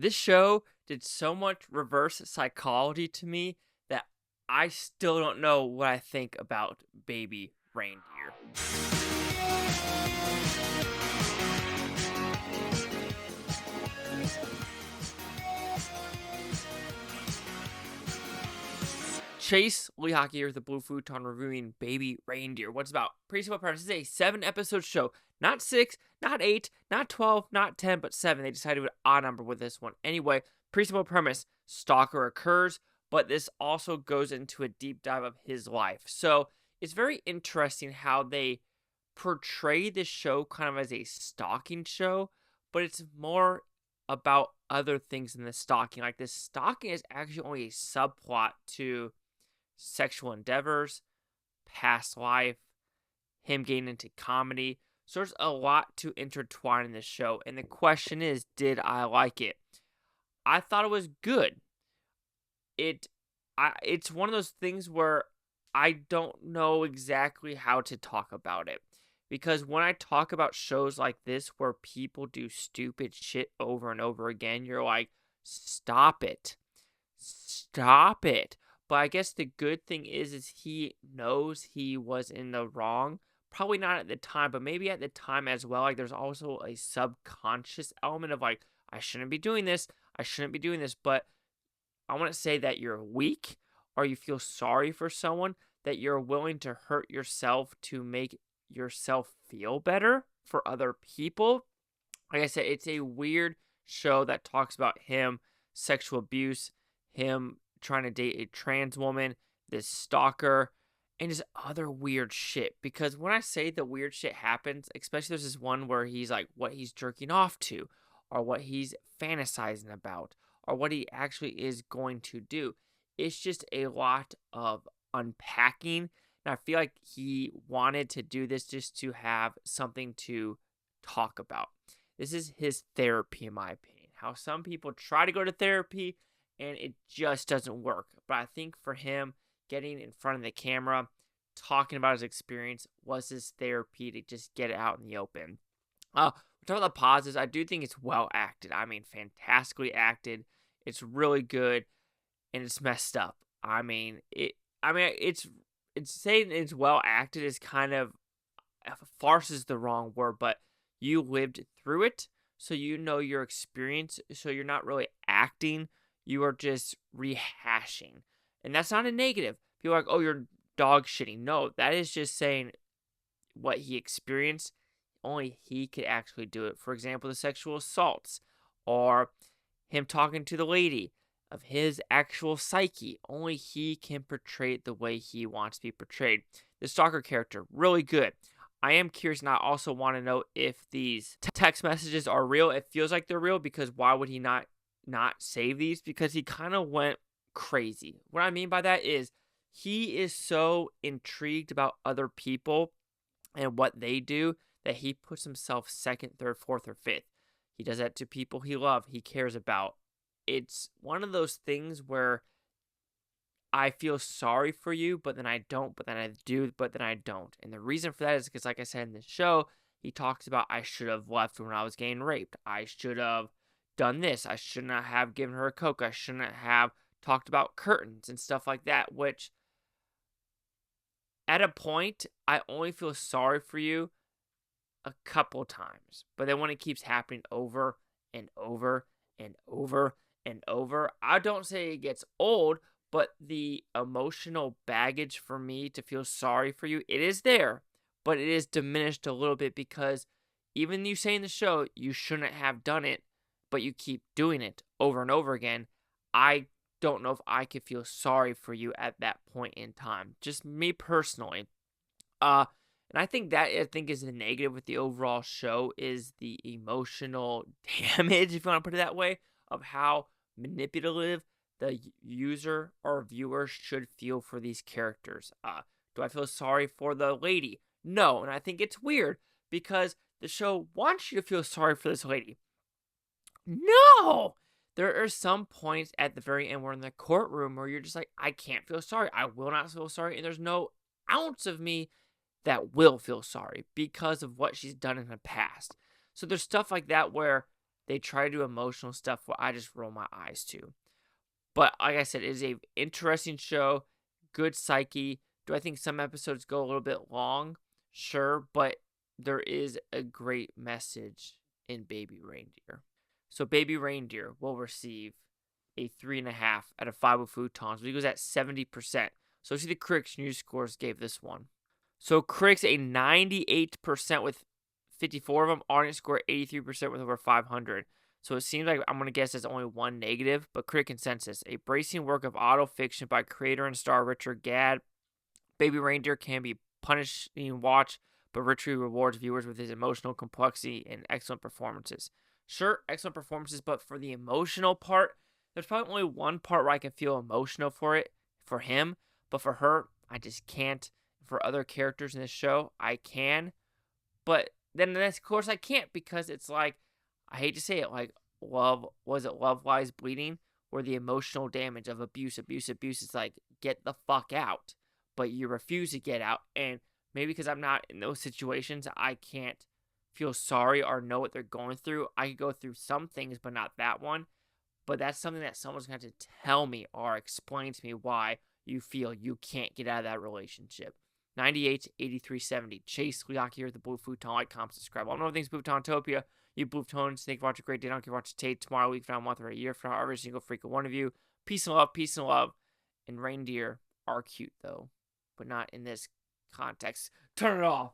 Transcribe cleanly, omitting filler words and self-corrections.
This show did so much reverse psychology to me that I still don't know what I think about Baby Reindeer. Chase Lehocky here with the Blue Futon reviewing Baby Reindeer. What's about? Pretty simple premise. This is a 7-episode show. Not 6, not 8, not 12, not 10, but 7. They decided to do an odd number with this one. Anyway, pretty simple premise. Stalker occurs, but this also goes into a deep dive of his life. So it's very interesting how they portray this show kind of as a stalking show, but it's more about other things than the stalking. Like, this stalking is actually only a subplot to sexual endeavors, past life, him getting into comedy. So there's a lot to intertwine in this show. And the question is, did I like it? I thought it was good. It's one of those things where I don't know exactly how to talk about it. Because when I talk about shows like this where people do stupid shit over and over again, you're like, stop it. Stop it. But I guess the good thing is he knows he was in the wrong. Probably not at the time, but maybe at the time as well. Like, there's also a subconscious element of like, I shouldn't be doing this. I shouldn't be doing this. But I want to say that you're weak, or you feel sorry for someone, that you're willing to hurt yourself to make yourself feel better for other people. Like I said, it's a weird show that talks about him, sexual abuse, him trying to date a trans woman, this stalker, and just other weird shit. Because when I say the weird shit happens, especially there's this one where he's like, what he's jerking off to, or what he's fantasizing about, or what he actually is going to do. It's just a lot of unpacking. And I feel like he wanted to do this just to have something to talk about. This is his therapy, in my opinion. How some people try to go to therapy and it just doesn't work. But I think for him, getting in front of the camera, talking about his experience, was his therapy to just get it out in the open. We talk about the positives. I do think it's well acted. I mean, fantastically acted. It's really good, and it's messed up. It's saying it's well acted is kind of, farce is the wrong word, but you lived through it, so you know your experience. So you're not really acting. You are just rehashing. And that's not a negative. People are like, oh, you're dog shitting. No, that is just saying what he experienced. Only he could actually do it. For example, the sexual assaults, or him talking to the lady, of his actual psyche. Only he can portray it the way he wants to be portrayed. The stalker character, really good. I am curious, and I also want to know if these text messages are real. It feels like they're real, because why would he not save these? Because he kind of went crazy. What I mean by that is he is so intrigued about other people and what they do that he puts himself second, third, fourth, or fifth. He does that to people he loves, he cares about. It's one of those things where I feel sorry for you, but then I don't, but then I do, but then I don't. And the reason for that is because, like I said in the show, he talks about, I should have left when I was getting raped. I should have done this. I should not have given her a Coke. I shouldn't have talked about curtains and stuff like that, which at a point, I only feel sorry for you a couple times. But then when it keeps happening over and over and over and over, I don't say it gets old, but the emotional baggage for me to feel sorry for you, it is there, but it is diminished a little bit, because even you say in the show you shouldn't have done it, but you keep doing it over and over again. I don't know if I could feel sorry for you at that point in time. Just me personally. And I think is the negative with the overall show, is the emotional damage, if you want to put it that way, of how manipulative the user or viewer should feel for these characters. Do I feel sorry for the lady? No, and I think it's weird, because the show wants you to feel sorry for this lady. No! There are some points at the very end where in the courtroom where you're just like, I can't feel sorry. I will not feel sorry. And there's no ounce of me that will feel sorry because of what she's done in the past. So there's stuff like that where they try to do emotional stuff where I just roll my eyes to. But like I said, it is a interesting show, good psyche. Do I think some episodes go a little bit long? Sure, but there is a great message in Baby Reindeer. So Baby Reindeer will receive a 3.5 out of 5 with Futons. He goes at 70%. So see the critics news scores gave this one. So critics a 98% with 54 of them. Audience score 83% with over 500. So it seems like I'm going to guess there's only one negative, but critic consensus. A bracing work of auto fiction by creator and star Richard Gadd. Baby Reindeer can be punishing watch, but richly rewards viewers with his emotional complexity and excellent performances. Sure, excellent performances, but for the emotional part, there's probably only one part where I can feel emotional for him, but for her, I just can't. For other characters in this show, I can, but then of course I can't, because it's like, I hate to say it, like Love Lies Bleeding, where the emotional damage of abuse is like, get the fuck out, but you refuse to get out, and maybe because I'm not in those situations, I can't feel sorry or know what they're going through. I could go through some things, but not that one. But that's something that someone's going to have to tell me or explain to me why you feel you can't get out of that relationship. 98 83 70. Chase Leak here with the Blue Futon. Like, comment, subscribe. All know things Futontopia. You Blue Futons. Thank you for watching a great day. Don't care watch Tate tomorrow, week from now, month, or a year from now. Every single freaking one of you. Peace and love. Peace and love. And reindeer are cute, though, but not in this context. Turn it off.